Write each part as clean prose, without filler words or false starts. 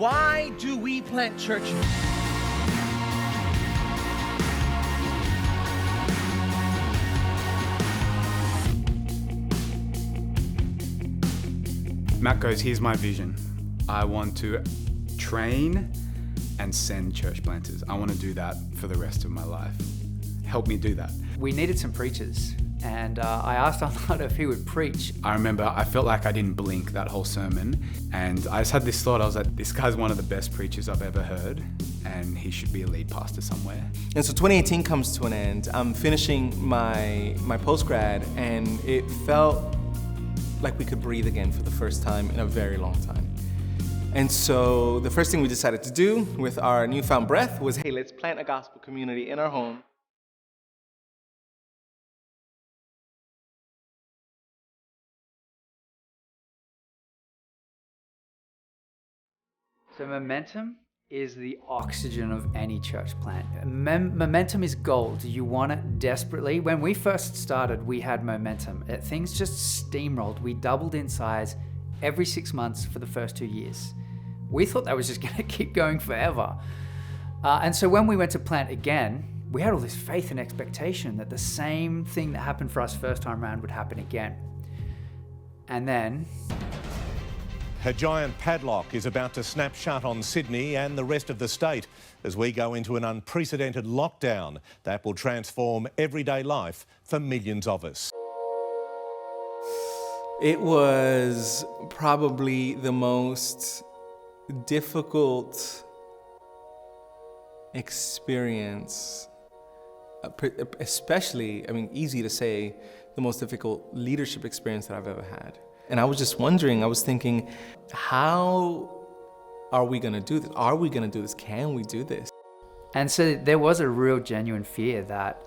Why do we plant churches? Matt goes, here's my vision. I want to train and send church planters. I want to do that for the rest of my life. Help me do that. We needed some preachers, and I asked Arnaldo if he would preach. I remember I felt like I didn't blink that whole sermon, and I just had this thought. I was like, this guy's one of the best preachers I've ever heard, and he should be a lead pastor somewhere. And so 2018 comes to an end. I'm finishing my postgrad, and it felt like we could breathe again for the first time in a very long time. And so the first thing we decided to do with our newfound breath was, hey, let's plant a gospel community in our home. So momentum is the oxygen of any church plant. Momentum is gold. You want it desperately. When we first started, we had momentum. Things just steamrolled. We doubled in size every 6 months for the first 2 years. We thought that was just going to keep going forever. And so when we went to plant again, we had all this faith and expectation that the same thing that happened for us first time around would happen again. And then a giant padlock is about to snap shut on Sydney and the rest of the state as we go into an unprecedented lockdown that will transform everyday life for millions of us. It was probably the most difficult experience, especially, easy to say, the most difficult leadership experience that I've ever had. And I was just wondering, I was thinking, how are we gonna do this? Are we gonna do this? Can we do this? And so there was a real genuine fear that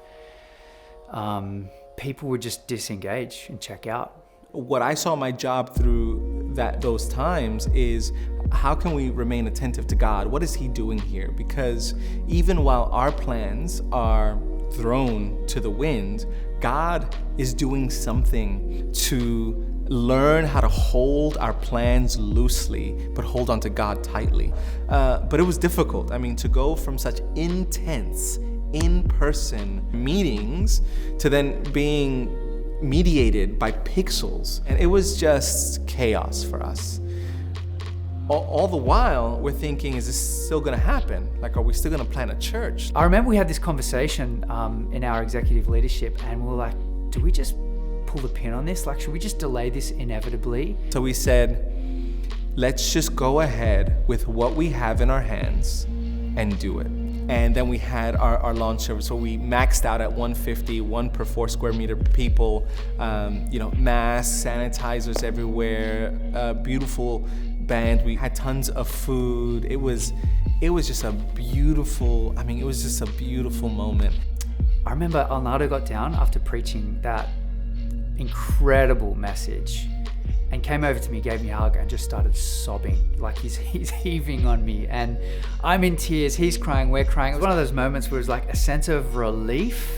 people would just disengage and check out. What I saw my job through those times is, how can we remain attentive to God? What is He doing here? Because even while our plans are thrown to the wind, God is doing something to learn how to hold our plans loosely, but hold on to God tightly. But it was difficult. To go from such intense in-person meetings to then being mediated by pixels. And it was just chaos for us. All the while, we're thinking, is this still gonna happen? Are we still gonna plant a church? I remember we had this conversation in our executive leadership, and we were like, do we just pull the pin on this? Should we just delay this inevitably? So we said, let's just go ahead with what we have in our hands and do it. And then we had our launch service, so we maxed out at 150, 1 per 4 square meter people, masks, sanitizers everywhere, beautiful band. We had tons of food. It was just a beautiful, it was just a beautiful moment. I remember Arnaldo got down after preaching that incredible message and came over to me, gave me a hug, and just started sobbing. He's heaving on me, and I'm in tears, he's crying, we're crying. It was one of those moments where it was like a sense of relief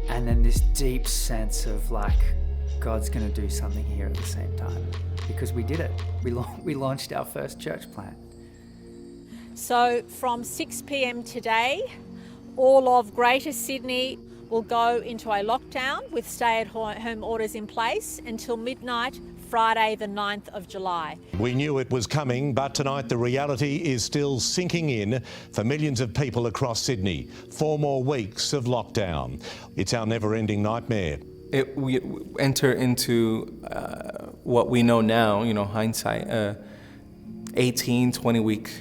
and then this deep sense of God's gonna do something here at the same time, because we did it. We launched our first church plant. So from 6 p.m. today, all of Greater Sydney will go into a lockdown with stay-at-home orders in place until midnight, Friday the 9th of July. We knew it was coming, but tonight the reality is still sinking in for millions of people across Sydney. 4 more weeks of lockdown. It's our never-ending nightmare. We enter into what we know now, hindsight, 18, 20-week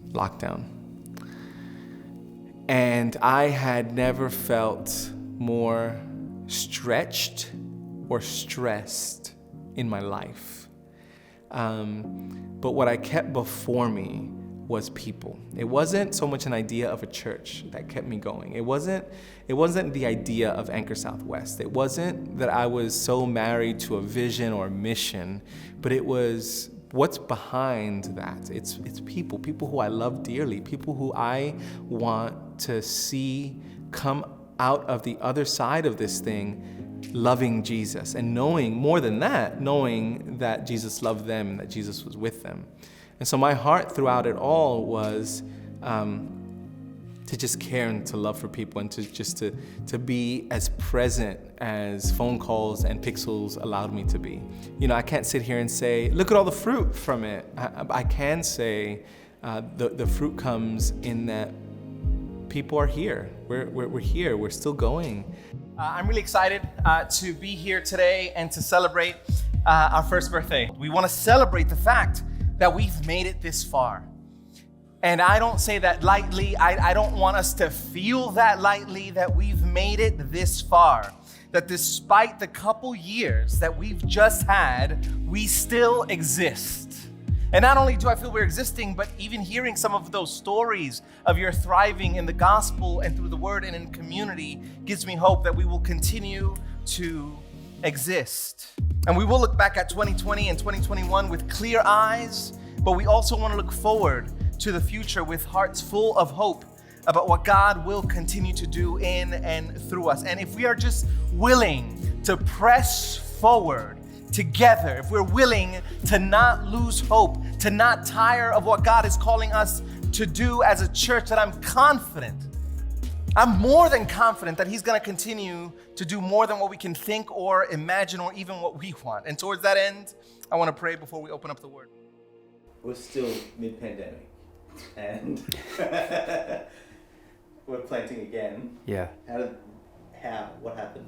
lockdown. And I had never felt more stretched or stressed in my life. But what I kept before me was people. It wasn't so much an idea of a church that kept me going. It wasn't the idea of Anchor Southwest. It wasn't that I was so married to a vision or a mission, but it was what's behind that. It's people who I love dearly, people who I want to see come out of the other side of this thing loving Jesus, and knowing more than that, knowing that Jesus loved them and that Jesus was with them. And so my heart throughout it all was to just care and to love for people, and to be as present as phone calls and pixels allowed me to be. You know, I can't sit here and say, look at all the fruit from it. I can say the fruit comes in that people are here. We're here. We're still going. I'm really excited to be here today and to celebrate our first birthday. We want to celebrate the fact that we've made it this far. And I don't say that lightly. I don't want us to feel that lightly, that we've made it this far. That despite the couple years that we've just had, we still exist. And not only do I feel we're existing, but even hearing some of those stories of your thriving in the gospel and through the word and in community gives me hope that we will continue to exist. And we will look back at 2020 and 2021 with clear eyes, but we also want to look forward to the future with hearts full of hope about what God will continue to do in and through us. And if we are just willing to press forward together, if we're willing to not lose hope, to not tire of what God is calling us to do as a church, that I'm more than confident that He's going to continue to do more than what we can think or imagine or even what we want. And towards that end, I want to pray before we open up the Word. We're still mid-pandemic, and we're planting again. Yeah. What happened?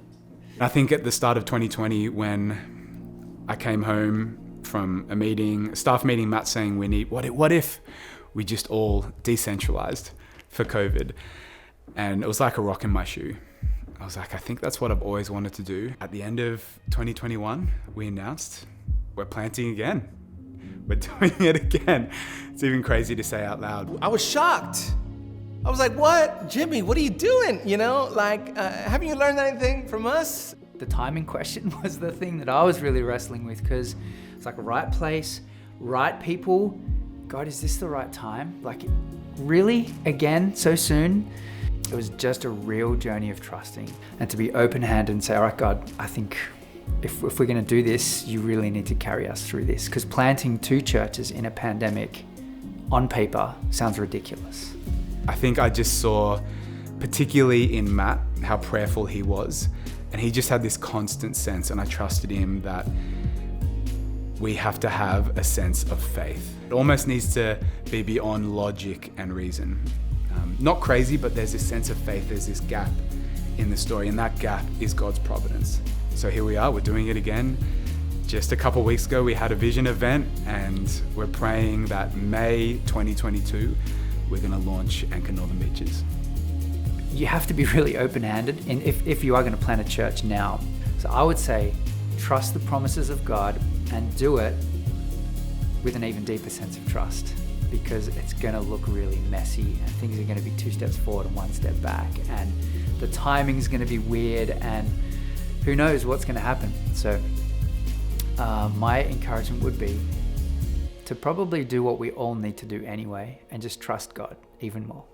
I think at the start of 2020, when I came home from a staff meeting, Matt saying what if we just all decentralized for COVID? And it was like a rock in my shoe. I was like, I think that's what I've always wanted to do. At the end of 2021, we announced we're planting again. We're doing it again. It's even crazy to say out loud. I was shocked. I was like, what? Jimmy, what are you doing? You know, like, haven't you learned anything from us? The timing question was the thing that I was really wrestling with, because it's like right place, right people. God, is this the right time? Like, really? Again, so soon? It was just a real journey of trusting and to be open-handed and say, all right, God, I think if we're going to do this, you really need to carry us through this. Because planting 2 churches in a pandemic on paper sounds ridiculous. I think I just saw, particularly in Matt, how prayerful he was. And he just had this constant sense, and I trusted him, that we have to have a sense of faith. It almost needs to be beyond logic and reason. Not crazy, but there's this sense of faith, there's this gap in the story, and that gap is God's providence. So here we are, we're doing it again. Just a couple of weeks ago, we had a vision event, and we're praying that May 2022, we're gonna launch Anchor Northern Beaches. You have to be really open-handed if you are going to plant a church now. So I would say, trust the promises of God and do it with an even deeper sense of trust, because it's going to look really messy and things are going to be 2 steps forward and 1 step back, and the timing is going to be weird, and who knows what's going to happen. So my encouragement would be to probably do what we all need to do anyway, and just trust God even more.